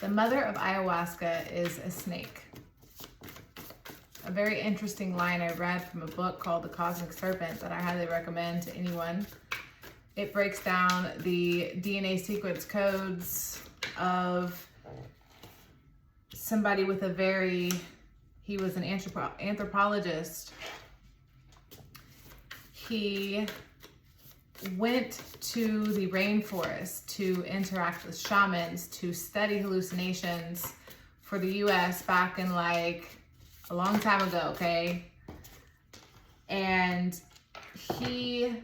The mother of ayahuasca is a snake. A very interesting line I read from a book called The Cosmic Serpent that I highly recommend to anyone. It breaks down the DNA sequence codes of somebody with he was an anthropologist. He went to the rainforest to interact with shamans to study hallucinations for the US back in like a long time ago, okay? And he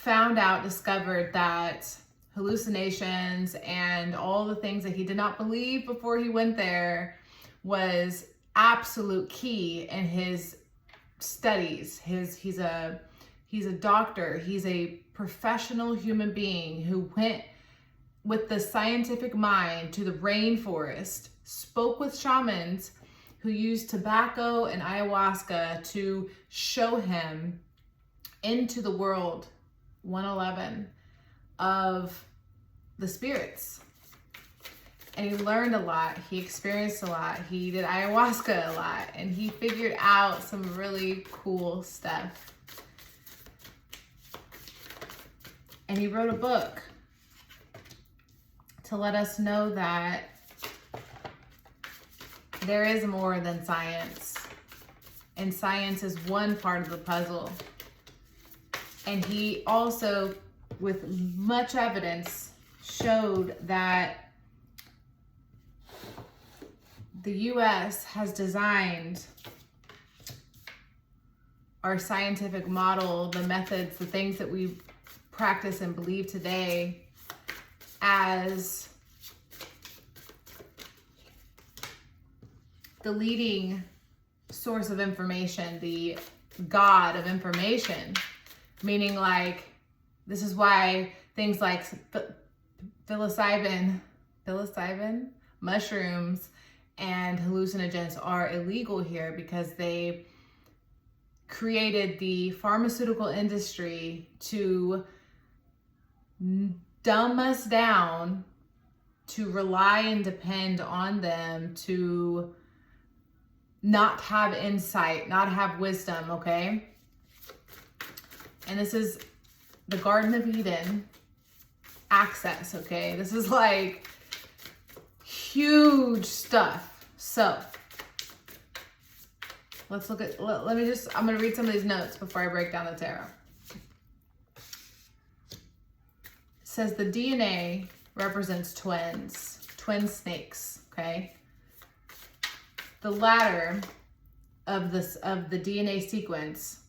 discovered that hallucinations and all the things that he did not believe before he went there was absolute key in his studies. He's a doctor. He's a professional human being who went with the scientific mind to the rainforest, spoke with shamans who used tobacco and ayahuasca to show him into the world 111 of the spirits. And he learned a lot. He experienced a lot. He did ayahuasca a lot. And he figured out some really cool stuff. And he wrote a book to let us know that there is more than science. And science is one part of the puzzle. And he also, with much evidence, showed that the US has designed our scientific model, the methods, the things that we practice and believe today as the leading source of information, the God of information. Meaning, like, this is why things like psilocybin, mushrooms, and hallucinogens are illegal here, because they created the pharmaceutical industry to dumb us down, to rely and depend on them, to not have insight, not have wisdom, okay? And this is the Garden of Eden access, okay? This is like huge stuff. So let's look at, I'm gonna read some of these notes before I break down the tarot. It says the DNA represents twin snakes, okay? The ladder of the DNA sequence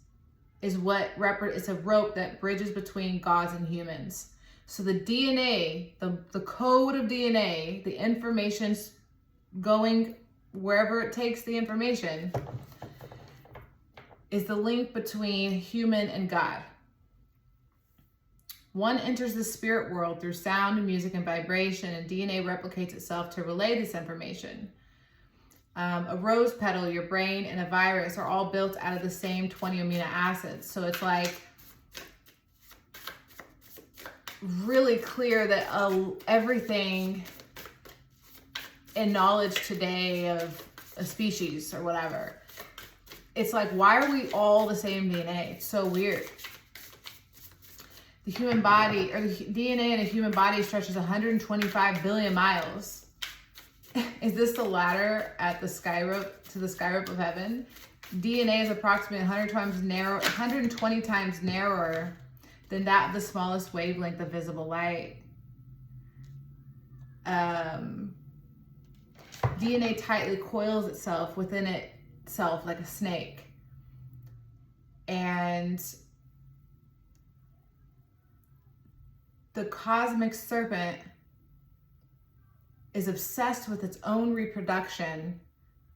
is it's a rope that bridges between gods and humans. So the DNA, the code of DNA, the information's going wherever it takes the information, is the link between human and God. One enters the spirit world through sound, music, and vibration, and DNA replicates itself to relay this information. A rose petal, your brain, and a virus are all built out of the same 20 amino acids. So it's like really clear that everything in knowledge today of a species or whatever, it's like, why are we all the same DNA? It's so weird. The human body, or the DNA in a human body, stretches 125 billion miles. Is this the ladder at the sky rope to the sky rope of heaven? DNA is approximately 120 times narrower than that of the smallest wavelength of visible light. DNA tightly coils itself within itself like a snake. And the cosmic serpent is obsessed with its own reproduction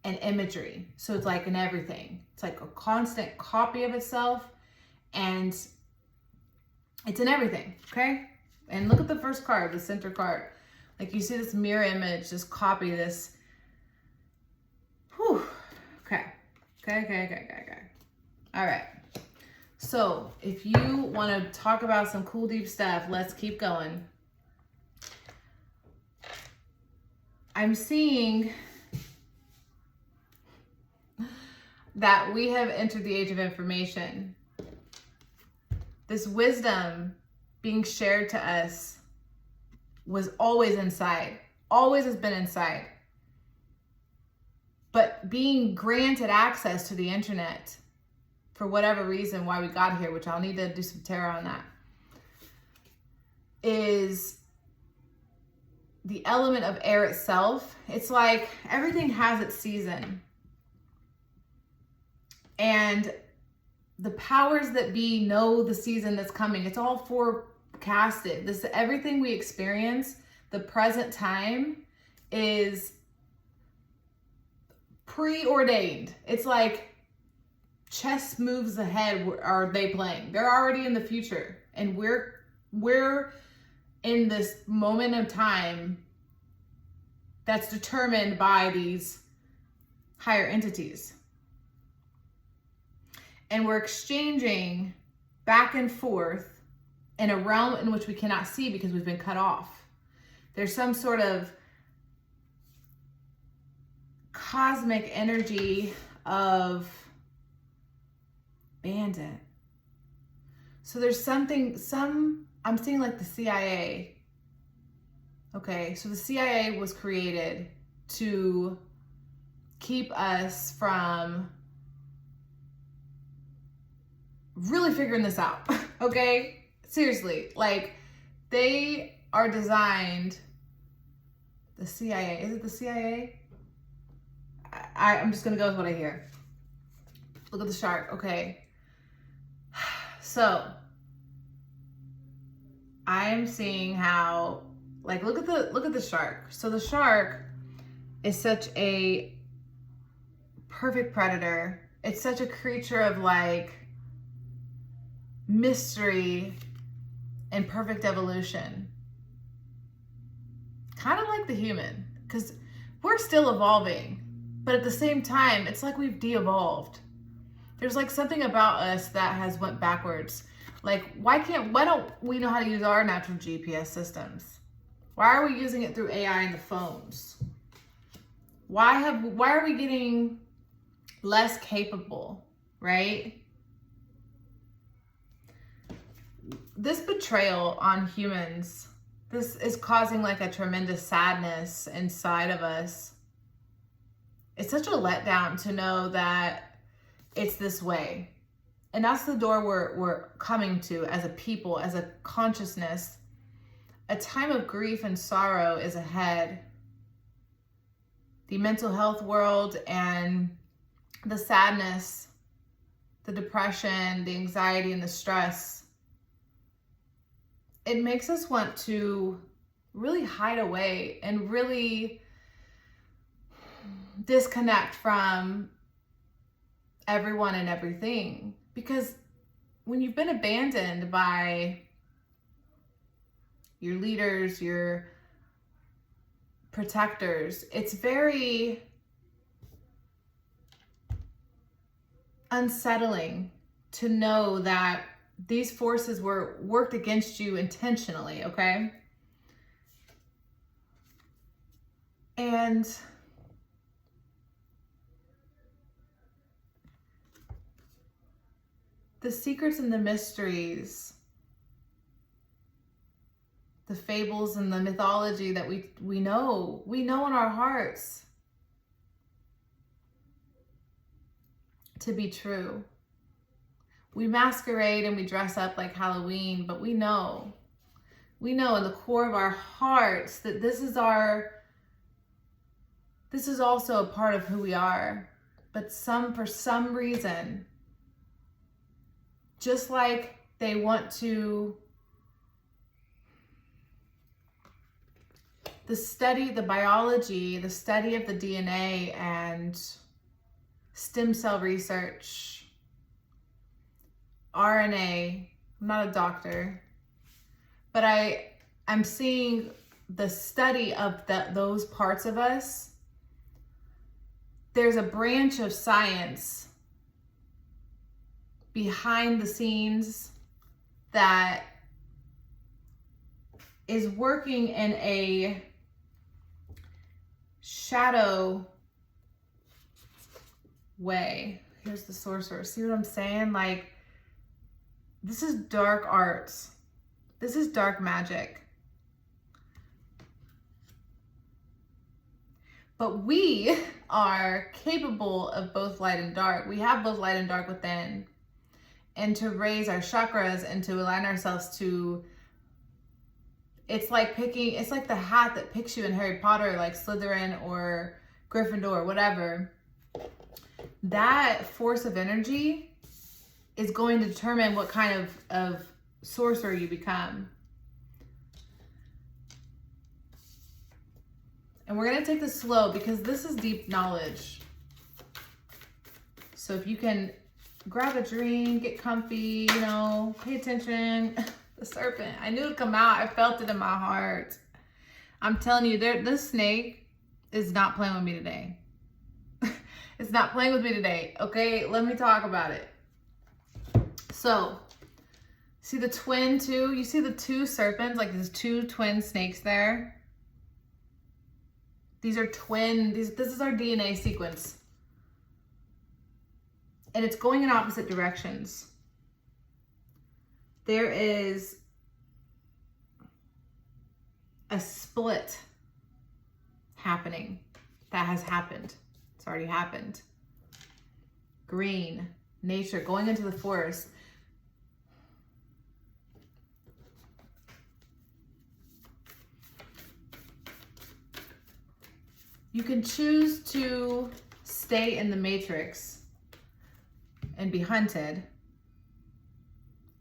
and imagery. So it's like in everything. It's like a constant copy of itself, and it's in everything, okay? And look at the first card, the center card. Like, you see this mirror image, just copy this. Whew. Okay. All right. So if you want to talk about some cool, deep stuff, let's keep going. I'm seeing that we have entered the age of information. This wisdom being shared to us was always inside, always has been inside. But being granted access to the internet, for whatever reason, why we got here, which I'll need to do some tarot on that, is the element of air itself. It's like everything has its season. And the powers that be know the season that's coming. It's all forecasted. Everything we experience, the present time, is preordained. It's like chess moves ahead. Are they playing? They're already in the future, and we're in this moment of time that's determined by these higher entities. And we're exchanging back and forth in a realm in which we cannot see because we've been cut off. There's some sort of cosmic energy of bandit. So there's I'm seeing like the CIA. Okay, so the CIA was created to keep us from really figuring this out. Okay, seriously, like they are designed. The CIA, is it the CIA? I'm just gonna go with what I hear. Look at the shark. Okay, so I'm seeing how, like, look at the shark. So the shark is such a perfect predator. It's such a creature of like mystery and perfect evolution. Kind of like the human, because we're still evolving, but at the same time, it's like we've de-evolved. There's like something about us that has went backwards. Like, why don't we know how to use our natural GPS systems? Why are we using it through AI in the phones? Why are we getting less capable, right? This betrayal on humans, this is causing like a tremendous sadness inside of us. It's such a letdown to know that it's this way. And that's the door we're coming to as a people, as a consciousness. A time of grief and sorrow is ahead. The mental health world and the sadness, the depression, the anxiety, and the stress, it makes us want to really hide away and really disconnect from everyone and everything. Because when you've been abandoned by your leaders, your protectors, it's very unsettling to know that these forces were worked against you intentionally, okay? And the secrets and the mysteries, the fables and the mythology that we know in our hearts to be true. We masquerade and we dress up like Halloween, but we know in the core of our hearts that this is also a part of who we are. But for some reason, just like they want to, the biology, the study of the DNA and stem cell research, RNA, I'm not a doctor, but I'm seeing the study of those parts of us. There's a branch of science behind the scenes that is working in a shadow way. Here's the sorcerer. See what I'm saying? Like, this is dark arts. This is dark magic. But we are capable of both light and dark. We have both light and dark within. And to raise our chakras and to align ourselves to, it's like the hat that picks you in Harry Potter, like Slytherin or Gryffindor or whatever. That force of energy is going to determine what kind of sorcerer you become. And we're going to take this slow because this is deep knowledge. So if you can grab a drink, get comfy, you know, pay attention. The serpent, I knew it'd come out. I felt it in my heart. I'm telling you, this snake is not playing with me today. It's not playing with me today. Okay, let me talk about it. So, see the twin too? You see the two serpents, like there's two twin snakes there? These are twin, this is our DNA sequence. And it's going in opposite directions. There is a split happening. That has happened. It's already happened. Green, nature, going into the forest. You can choose to stay in the matrix and be hunted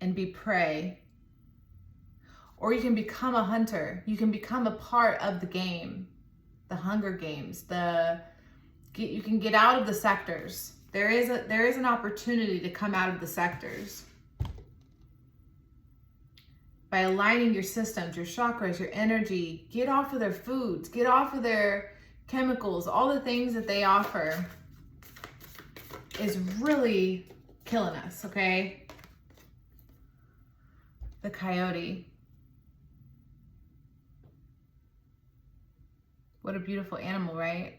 and be prey, or you can become a hunter. You can become a part of the game, the Hunger Games. You can get out of the sectors. There is an opportunity to come out of the sectors by aligning your systems, your chakras, your energy. Get off of their foods, get off of their chemicals. All the things that they offer is really killing us, okay? The coyote. What a beautiful animal, right?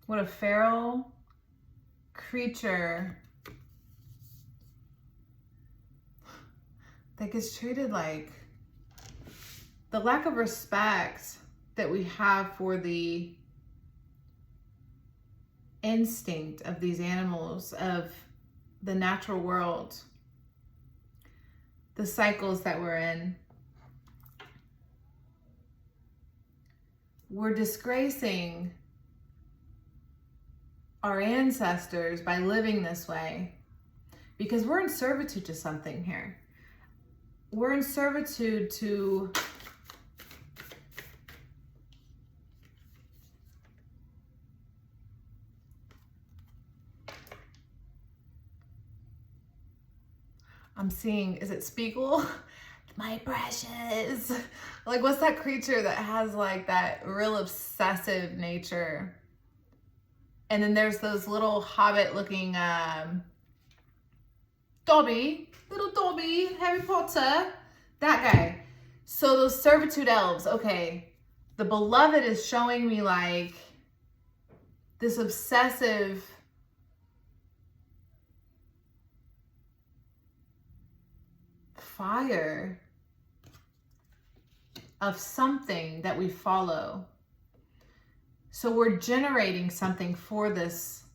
What a feral creature that gets treated like, the lack of respect that we have for the instinct of these animals, of the natural world, the cycles that we're in. We're disgracing our ancestors by living this way because we're in servitude to something here. We're in servitude to I'm seeing, is it Spiegel? My precious. Like, what's that creature that has like that real obsessive nature? And then there's those little hobbit looking Dobby, little Dobby, Harry Potter, that guy. So those servitude elves, okay. The beloved is showing me like this obsessive fire of something that we follow. So we're generating something for this.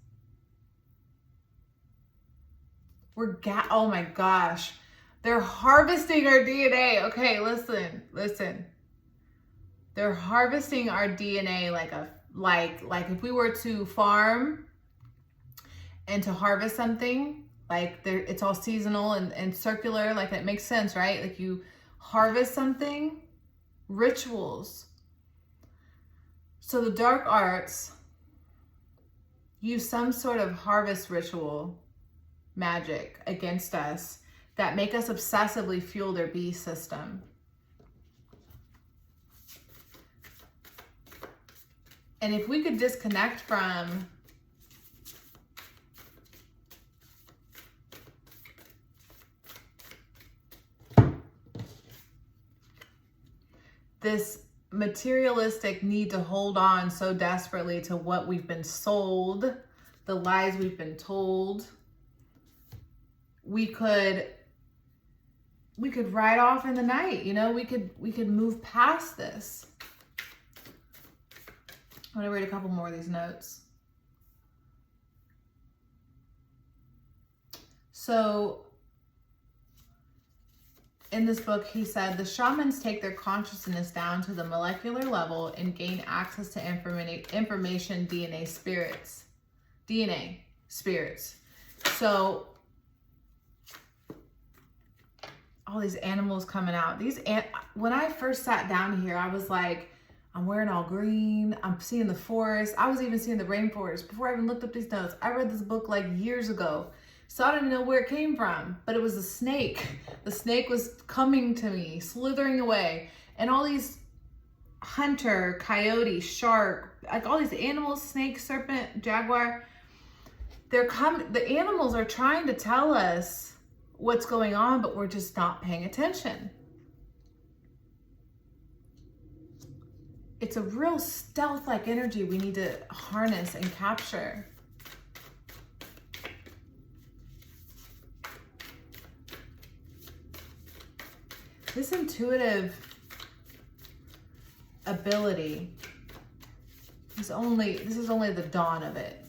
Oh my gosh. They're harvesting our DNA. Okay, listen. They're harvesting our DNA like if we were to farm and to harvest something, like it's all seasonal and circular, like that makes sense, right? Like you harvest something, rituals. So the dark arts use some sort of harvest ritual magic against us that make us obsessively fuel their beast system. And if we could disconnect from this materialistic need to hold on so desperately to what we've been sold, the lies we've been told, we could ride off in the night, you know, we could move past this. I'm gonna read a couple more of these notes. So in this book, he said, the shamans take their consciousness down to the molecular level and gain access to information, DNA spirits. So all these animals coming out. When I first sat down here, I was like, I'm wearing all green. I'm seeing the forest. I was even seeing the rainforest before I even looked up these notes. I read this book like years ago. So I didn't know where it came from, but it was a snake. The snake was coming to me, slithering away. And all these hunter, coyote, shark, like all these animals, snake, serpent, jaguar, the animals are trying to tell us what's going on, but we're just not paying attention. It's a real stealth-like energy we need to harness and capture. This intuitive ability this is only the dawn of it.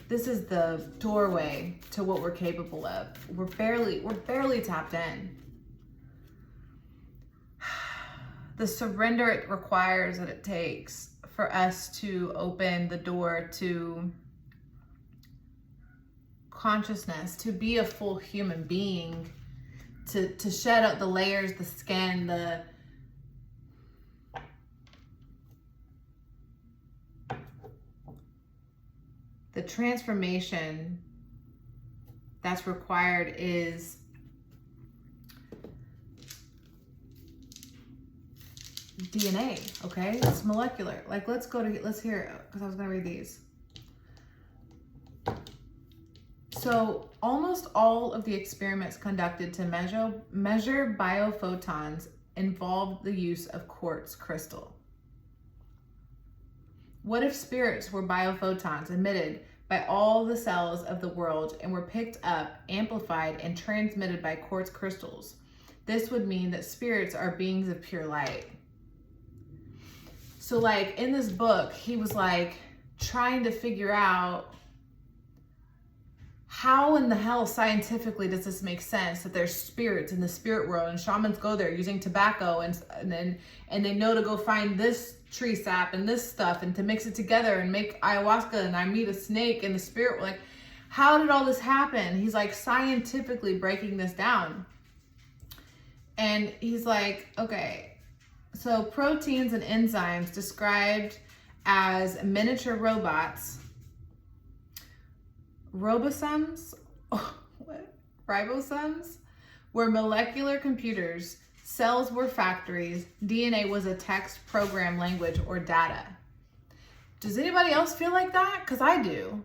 This is the doorway to what we're capable of. We're barely tapped in. The surrender it requires that it takes for us to open the door to consciousness, to be a full human being, to shed out the layers, the skin, the transformation that's required is DNA, okay? It's molecular. Like, let's hear it, because I was gonna read these. So almost all of the experiments conducted to measure biophotons involved the use of quartz crystal. What if spirits were biophotons emitted by all the cells of the world and were picked up, amplified, and transmitted by quartz crystals? This would mean that spirits are beings of pure light. So like in this book, he was like trying to figure out how in the hell scientifically does this make sense that there's spirits in the spirit world and shamans go there using tobacco and they know to go find this tree sap and this stuff and to mix it together and make ayahuasca, and I meet a snake in the spirit. Like, how did all this happen? He's like scientifically breaking this down. And he's like, okay, so proteins and enzymes described as miniature robots, ribosomes were molecular computers, cells were factories, DNA was a text program language or data. Does anybody else feel like that? Because I do.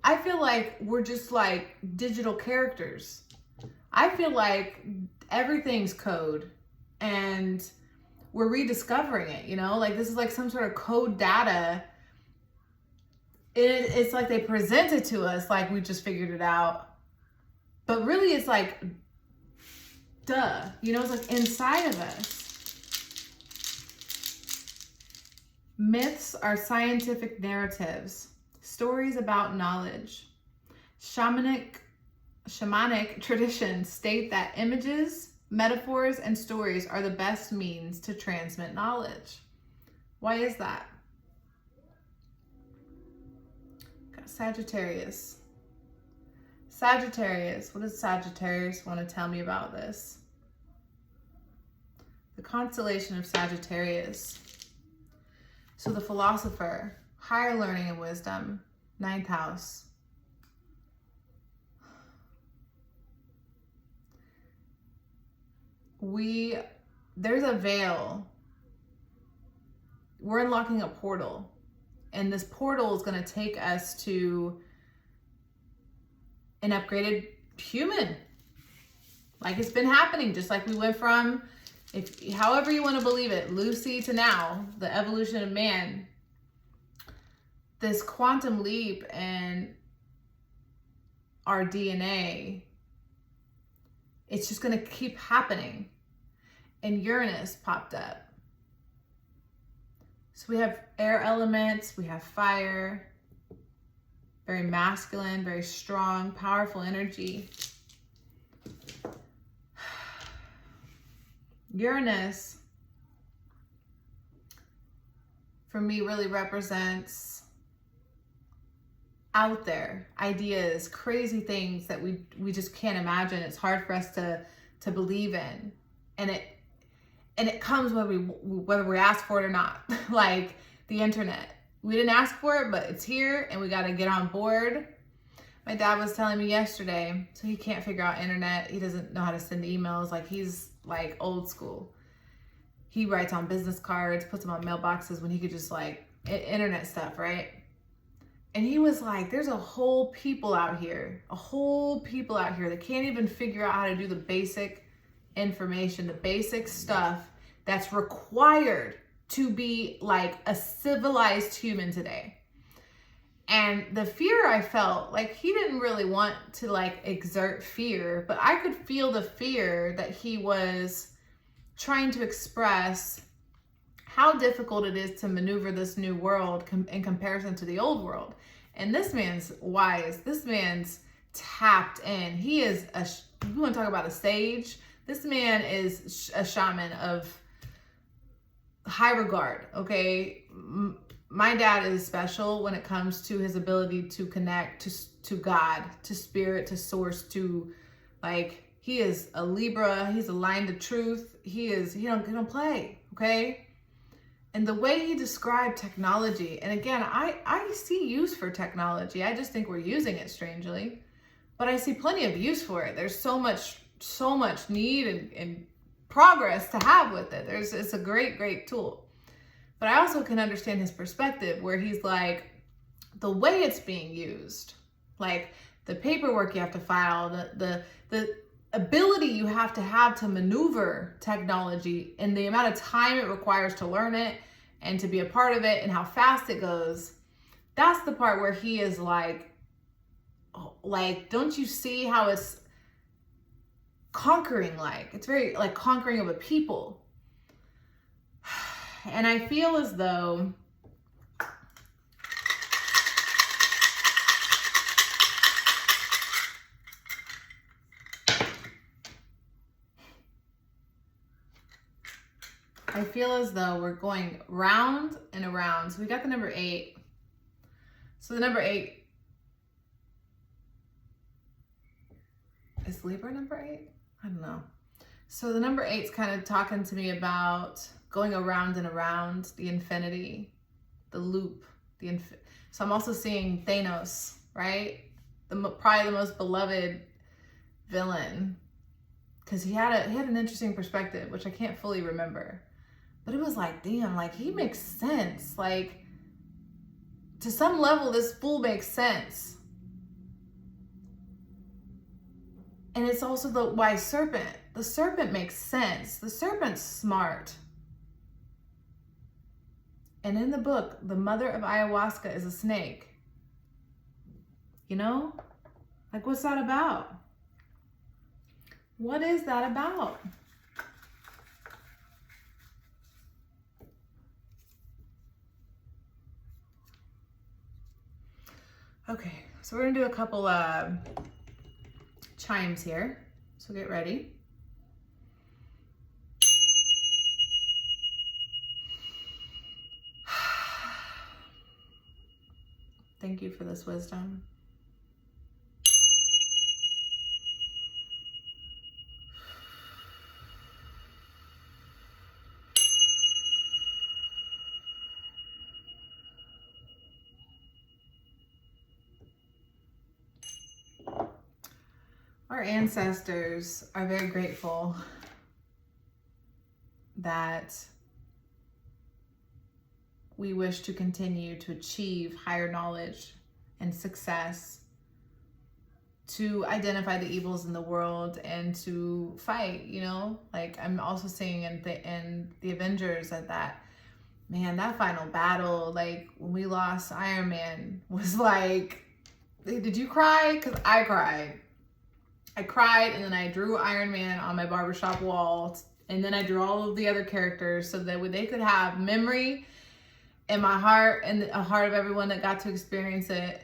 I feel like we're just like digital characters. I feel like everything's code and we're rediscovering it, you know? Like this is like some sort of code data. It's like they present it to us like we just figured it out. But really it's like, duh, you know, it's like inside of us. Myths are scientific narratives, stories about knowledge. Shamanic traditions state that images, metaphors, and stories are the best means to transmit knowledge. Why is that? Got Sagittarius. Sagittarius, what does Sagittarius want to tell me about this? The constellation of Sagittarius. So the philosopher, higher learning and wisdom, 9th house. There's a veil. We're unlocking a portal, and this portal is going to take us to an upgraded human. Like it's been happening, just like we went from If however you want to believe it, Lucy to now, the evolution of man, this quantum leap in our DNA, it's just going to keep happening. And Uranus popped up. So we have air elements, we have fire, very masculine, very strong, powerful energy. Uranus, for me, really represents out there ideas, crazy things that we just can't imagine. It's hard for us to believe in, and it comes whether we ask for it or not. Like the internet, we didn't ask for it, but it's here, and we got to get on board. My dad was telling me yesterday, so he can't figure out internet. He doesn't know how to send emails. Like he's like old school. He writes on business cards, puts them on mailboxes when he could just like internet stuff, right? And he was like, there's a whole people out here that can't even figure out how to do the basic information, the basic stuff that's required to be like a civilized human today. And the fear I felt, like he didn't really want to like exert fear, but I could feel the fear that he was trying to express how difficult it is to maneuver this new world in comparison to the old world. And this man's wise. This man's tapped in. He is you want to talk about a sage? This man is a shaman of high regard, okay? My dad is special when it comes to his ability to connect to God, to spirit, to source, to like, he is a Libra. He's aligned to truth. He don't play, okay? And the way he described technology, and again, I see use for technology. I just think we're using it strangely, but I see plenty of use for it. There's so much need and progress to have with it. It's a great tool. But I also can understand his perspective where he's like, the way it's being used, like the paperwork you have to file, the ability you have to maneuver technology and the amount of time it requires to learn it and to be a part of it and how fast it goes. That's the part where he is like, don't you see how it's conquering? Like, it's very like conquering of a people. And I feel as though we're going round and around. So we got the number 8. So the number 8 is Libra number 8? I don't know. So the number 8's kind of talking to me about going around and around, the infinity, the loop, so I'm also seeing Thanos, right? Probably the most beloved villain, because he had an interesting perspective, which I can't fully remember. But it was like, damn, like he makes sense. Like to some level, this fool makes sense. And it's also the wise serpent. The serpent makes sense. The serpent's smart. And in the book, the mother of ayahuasca is a snake. You know? Like, what's that about? What is that about? Okay, so we're gonna do a couple chimes here. So get ready. Thank you for this wisdom. Our ancestors are very grateful that we wish to continue to achieve higher knowledge and success, to identify the evils in the world and to fight, you know? Like, I'm also seeing in the Avengers that man, that final battle, like when we lost Iron Man, was like, did you cry? Because I cried. I cried, and then I drew Iron Man on my barbershop wall, and then I drew all of the other characters so that they could have memory in my heart and a heart of everyone that got to experience it,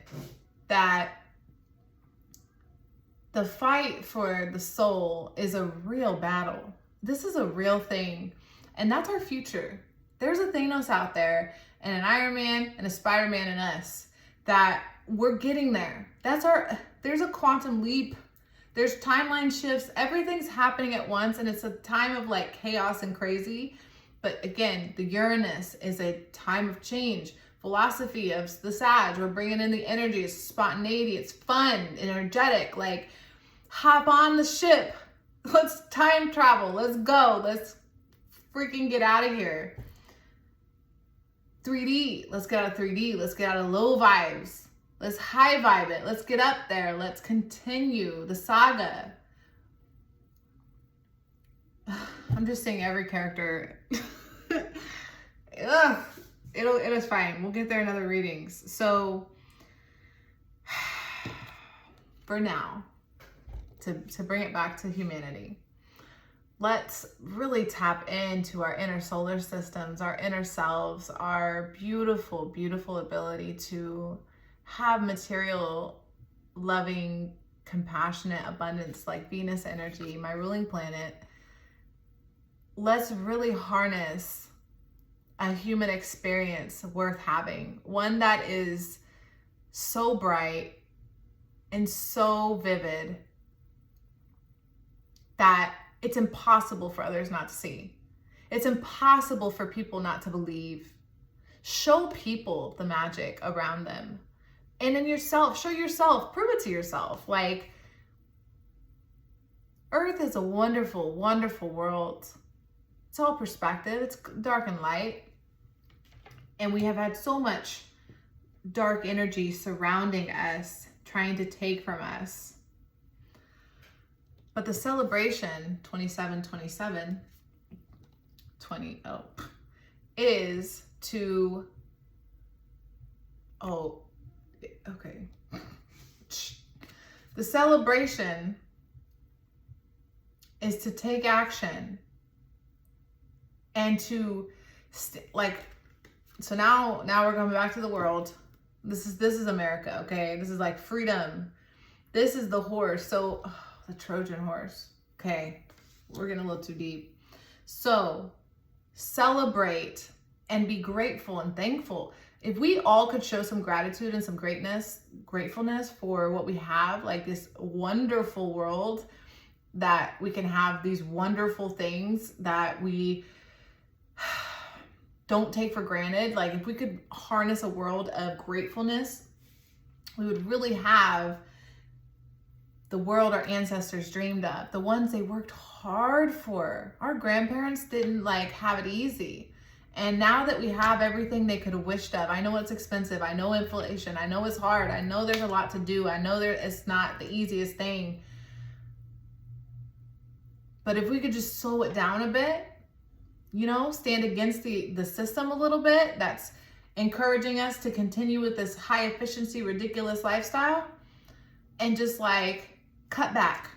that the fight for the soul is a real battle. This is a real thing, and that's our future. There's a Thanos out there, and an Iron Man, and a Spider-Man in us, that we're getting there. There's a quantum leap. There's timeline shifts. Everything's happening at once, and it's a time of like chaos and crazy. But again, the Uranus is a time of change. Philosophy of the Sag, we're bringing in the energy. It's spontaneity. It's fun, energetic. Like, hop on the ship. Let's time travel. Let's go. Let's freaking get out of here. 3D. Let's get out of 3D. Let's get out of low vibes. Let's high vibe it. Let's get up there. Let's continue the saga. I'm just saying every character. Ugh. It is fine. We'll get there in other readings. So for now, to bring it back to humanity, let's really tap into our inner solar systems, our inner selves, our beautiful, beautiful ability to have material, loving, compassionate abundance like Venus energy, my ruling planet. Let's really harness a human experience worth having, one that is so bright and so vivid that it's impossible for others not to see. It's impossible for people not to believe. Show people the magic around them. And in yourself, show yourself, prove it to yourself. Like, Earth is a wonderful, wonderful world. It's all perspective. It's dark and light. And we have had so much dark energy surrounding us, trying to take from us. But the celebration, 2727, is to, okay. The celebration is to take action and to so now we're going back to the world. This is America, okay? This is like freedom. This is the horse. So the Trojan horse. Okay, we're getting a little too deep. So celebrate and be grateful and thankful. If we all could show some gratitude and some gratefulness for what we have, like this wonderful world, that we can have these wonderful things that we don't take for granted. Like, if we could harness a world of gratefulness, we would really have the world our ancestors dreamed of, the ones they worked hard for. Our grandparents didn't have it easy. And now that we have everything they could have wished of, I know it's expensive, I know inflation, I know it's hard, I know there's a lot to do, I know it's not the easiest thing. But if we could just slow it down a bit, stand against the system a little bit that's encouraging us to continue with this high efficiency, ridiculous lifestyle, and just cut back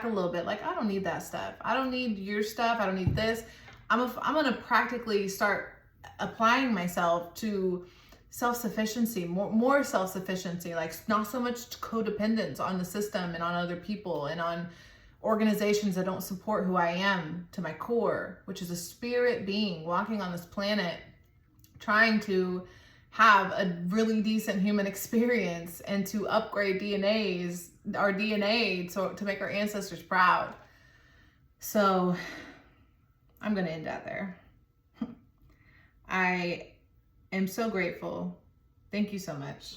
a little bit. Like, I don't need that stuff. I don't need your stuff. I don't need this. I'm going to practically start applying myself to self-sufficiency, more self-sufficiency, like not so much codependence on the system and on other people and on organizations that don't support who I am to my core, which is a spirit being walking on this planet, trying to have a really decent human experience and to upgrade our DNA to make our ancestors proud. So I'm going to end that there. I am so grateful. Thank you so much.